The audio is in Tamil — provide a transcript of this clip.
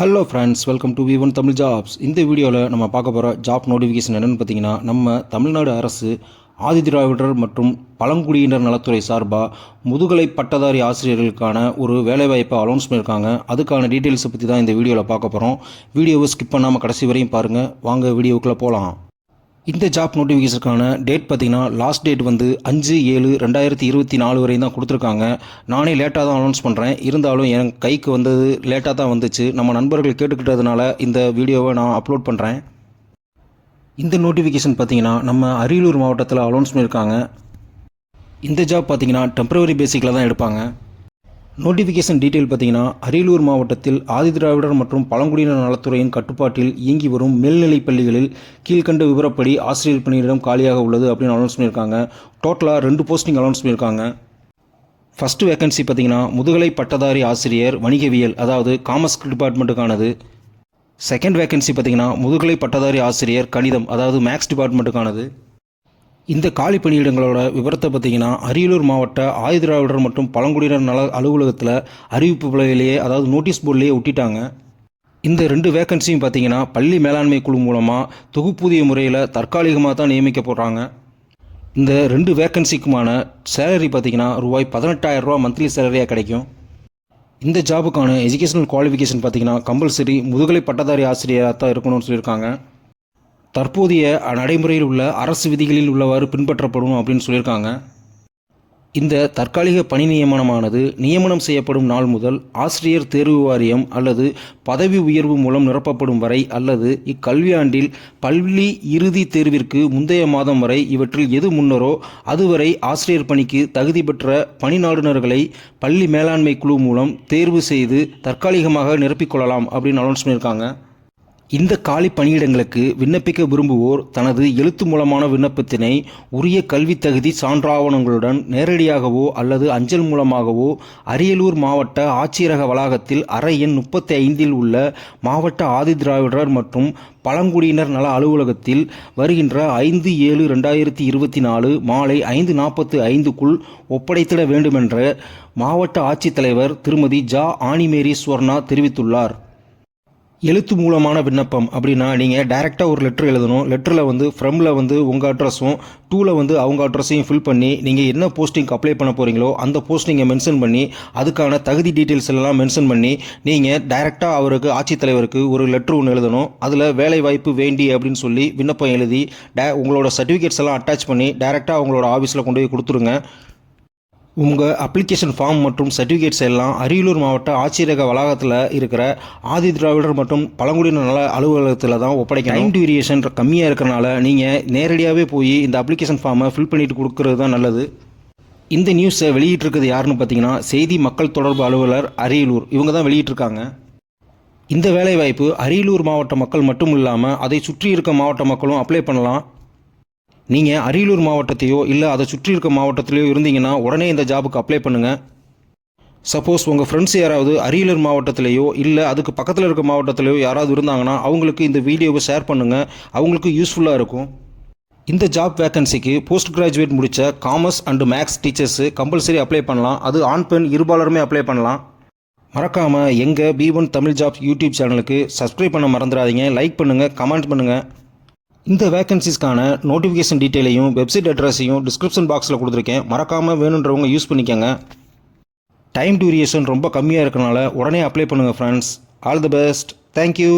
Hello friends, welcome to V1 Tamil jobs. இந்த வீடியோவில் நம்ம பார்க்க போகிற ஜாப் நோட்டிஃபிகேஷன் என்னென்னு பார்த்தீங்கன்னா, நம்ம தமிழ்நாடு அரசு ஆதிதிராவிடர் மற்றும் பழங்குடியினர் நலத்துறை சார்பாக முதுகலை பட்டதாரி ஆசிரியர்களுக்கான ஒரு வேலைவாய்ப்பை அனௌன்ஸ் பண்ணியிருக்காங்க. அதுக்கான டீட்டெயில்ஸை பற்றி தான் இந்த வீடியோவில் பார்க்க போகிறோம். வீடியோவை ஸ்கிப் பண்ணாமல் கடைசி வரையும் பாருங்கள். வாங்க வீடியோக்குள்ளே போகலாம். இந்த ஜாப் நோட்டிஃபிகேஷனுக்கான டேட் பார்த்திங்கன்னா லாஸ்ட் டேட் வந்து 5/7/2024 வரையும் தான் கொடுத்துருக்காங்க. நானே லேட்டாக தான் அனௌன்ஸ் பண்ணுறேன். இருந்தாலும் என் கைக்கு வந்தது லேட்டாக தான் வந்துச்சு. நம்ம நண்பர்கள் கேட்டுக்கிட்டதுனால இந்த வீடியோவை நான் அப்லோட் பண்ணுறேன். இந்த நோட்டிஃபிகேஷன் பார்த்திங்கன்னா நம்ம அரியலூர் மாவட்டத்தில் அனௌன்ஸ் பண்ணியிருக்காங்க. இந்த ஜாப் பார்த்திங்கன்னா டெம்பரவரி பேசிக்கில் தான் எடுப்பாங்க. நோட்டிஃபிகேஷன் டீட்டெயில் பார்த்தீங்கன்னா, அரியலூர் மாவட்டத்தில் ஆதிதிராவிடர் மற்றும் பழங்குடியினர் நலத்துறையின் கட்டுப்பாட்டில் இயங்கி வரும் மேல்நிலைப் பள்ளிகளில் கீழ்கண்ட விவரப்படி ஆசிரியர் பணியிடம் காலியாக உள்ளது அப்படின்னு அனௌன்ஸ் பண்ணியிருக்காங்க. டோட்டலாக 2 போஸ்டிங் அனௌன்ஸ் பண்ணியிருக்காங்க. ஃபஸ்ட்டு வேகன்சி பார்த்தீங்கன்னா முதுகலை பட்டதாரி ஆசிரியர் வணிகவியல், அதாவது காமர்ஸ் டிபார்ட்மெண்ட்டுக்கானது. செகண்ட் வேகன்சி பார்த்தீங்கன்னா முதுகலை பட்டதாரி ஆசிரியர் கணிதம், அதாவது மேக்ஸ் டிபார்ட்மெண்ட்டுக்கானது. இந்த காலி பணியிடங்களோட விவரத்தை பார்த்தீங்கன்னா, அரியலூர் மாவட்ட ஆதிதிராவிடர் மற்றும் பழங்குடியினர் நல அலுவலகத்தில் அறிவிப்பு பலகையிலேயே, அதாவது நோட்டீஸ் போர்டிலேயே ஒட்டிட்டாங்க. இந்த 2 வேகன்சியும் பார்த்தீங்கன்னா பள்ளி மேலாண்மை குழு மூலமாக தொகுப்பூதிய முறையில் தற்காலிகமாக தான் நியமிக்க போகிறாங்க. இந்த 2 வேகன்சிக்குமான சேலரி பார்த்தீங்கன்னா ₹18,000 மந்த்லி சேலரியாக கிடைக்கும். இந்த ஜாபுக்கான எஜுகேஷனல் குவாலிஃபிகேஷன் பார்த்தீங்கன்னா கம்பல்சரி முதுகலை பட்டதாரி ஆசிரியராக தான் இருக்கணும்னு சொல்லியிருக்காங்க. தற்போதைய நடைமுறையில் உள்ள அரசு விதிகளில் உள்ளவாறு பின்பற்றப்படும் அப்படின்னு சொல்லியிருக்காங்க. இந்த தற்காலிக பணி நியமனமானது நியமனம் செய்யப்படும் நாள் முதல் ஆசிரியர் தேர்வு வாரியம் அல்லது பதவி உயர்வு மூலம் நிரப்பப்படும் வரை அல்லது இக்கல்வியாண்டில் பள்ளி இறுதி தேர்விற்கு முந்தைய மாதம் வரை இவற்றில் எது முன்னரோ அதுவரை ஆசிரியர் பணிக்கு தகுதி பெற்ற பணி நாடுனர்களை பள்ளி மேலாண்மை குழு மூலம் தேர்வு செய்து தற்காலிகமாக நிரப்பிக்கொள்ளலாம் அப்படின்னு அனௌன்ஸ் பண்ணியிருக்காங்க. இந்த காலி பணியிடங்களுக்கு விண்ணப்பிக்க விரும்புவோர் தனது எழுத்து மூலமான விண்ணப்பத்தினை உரிய கல்வி தகுதி சான்றாவணங்களுடன் நேரடியாகவோ அல்லது அஞ்சல் மூலமாகவோ அரியலூர் மாவட்ட ஆட்சியரக வளாகத்தில் அறை எண் 35 உள்ள மாவட்ட ஆதிதிராவிடர் மற்றும் பழங்குடியினர் நல அலுவலகத்தில் வருகின்ற 5/7/2024 மாலை 5:45க்குள் ஒப்படைத்திட வேண்டுமென்ற மாவட்ட ஆட்சித்தலைவர் திருமதி ஜா ஆனிமேரி ஸ்வர்ணா தெரிவித்துள்ளார். எழுத்து மூலமான விண்ணப்பம் அப்படின்னா நீங்கள் டைரெக்டாக ஒரு லெட்ரு எழுதணும். லெட்டரில் வந்து ஃப்ரமில் வந்து உங்கள் அட்ரஸும், டூவில் வந்து அவங்க அட்ரஸையும் ஃபில் பண்ணி நீங்கள் என்ன போஸ்டிங்க்கு அப்ளை பண்ண போகிறீங்களோ அந்த போஸ்டிங்கை மென்ஷன் பண்ணி அதுக்கான தகுதி டீட்டெயில்ஸ் எல்லாம் மென்ஷன் பண்ணி நீங்கள் டைரெக்டாக அவருக்கு ஆட்சித்தலைவருக்கு ஒரு லெட்ரு ஒன்று எழுதணும். அதில் வேலை வாய்ப்பு வேண்டி அப்படின்னு சொல்லி விண்ணப்பம் எழுதி உங்களோட சர்டிஃபிகேட்ஸ் எல்லாம் அட்டாச் பண்ணி டைரெக்டாக அவங்களோட ஆஃபீஸில் கொண்டு போய் கொடுத்துருங்க. உங்கள் அப்ளிகேஷன் ஃபார்ம் மற்றும் சர்டிஃபிகேட்ஸ் எல்லாம் அரியலூர் மாவட்ட ஆட்சியரக வளாகத்தில் இருக்கிற ஆதிதிராவிடர் மற்றும் பழங்குடியினர் நல அலுவலகத்தில் தான் ஒப்படைக்கணும். டைம் டியூரேஷன் கம்மியாக இருக்கிறனால நீங்கள் நேரடியாகவே போய் இந்த அப்ளிகேஷன் ஃபார்மை ஃபில் பண்ணிட்டு கொடுக்கறது தான் நல்லது. இந்த நியூஸை வெளியிட்டிருக்கிறது யாருன்னு பார்த்தீங்கன்னா, செய்தி மக்கள் தொடர்பு அலுவலர் அரியலூர், இவங்க தான் வெளியிட்டிருக்காங்க. இந்த வேலைவாய்ப்பு அரியலூர் மாவட்ட மக்கள் மட்டும் இல்லாமல் அதை சுற்றி இருக்க மாவட்ட மக்களும் அப்ளை பண்ணலாம். நீங்கள் அரியலூர் மாவட்டத்தையோ இல்லை அதை சுற்றி இருக்க மாவட்டத்திலையோ இருந்தீங்கன்னா உடனே இந்த ஜாபுக்கு அப்ளை பண்ணுங்கள். சப்போஸ் உங்கள் ஃப்ரெண்ட்ஸ் யாராவது அரியலூர் மாவட்டத்திலேயோ இல்லை அதுக்கு பக்கத்தில் இருக்க மாவட்டத்திலேயோ யாராவது இருந்தாங்கன்னா அவங்களுக்கு இந்த வீடியோவை ஷேர் பண்ணுங்கள். அவங்களுக்கு யூஸ்ஃபுல்லாக இருக்கும். இந்த ஜாப் வேக்கன்சிக்கு போஸ்ட் கிராஜுவேட் முடித்த commerce and maths teachers compulsory apply பண்ணலாம். அது ஆண் பெண் இருபாலருமே அப்ளை பண்ணலாம். மறக்காமல் எங்கள் V1 தமிழ் ஜாப்ஸ் யூடியூப் சேனலுக்கு சப்ஸ்கிரைப் பண்ண மறந்துடாதீங்க. லைக் பண்ணுங்கள், கமெண்ட் பண்ணுங்கள். இந்த வேகன்சிஸ்க்கான நோட்டிஃபிகேஷன் டீட்டெயிலையும் வெப்சைட் அட்ரஸையும் டிஸ்கிரிப்ஷன் பாக்ஸில் கொடுத்துருக்கேன். மறக்காமல் வேணுன்றவங்க யூஸ் பண்ணிக்கோங்க. டைம் டியூரேஷன் ரொம்ப கம்மியாக இருக்கனால உடனே அப்ளை பண்ணுங்கள் friends. All the best. Thank you.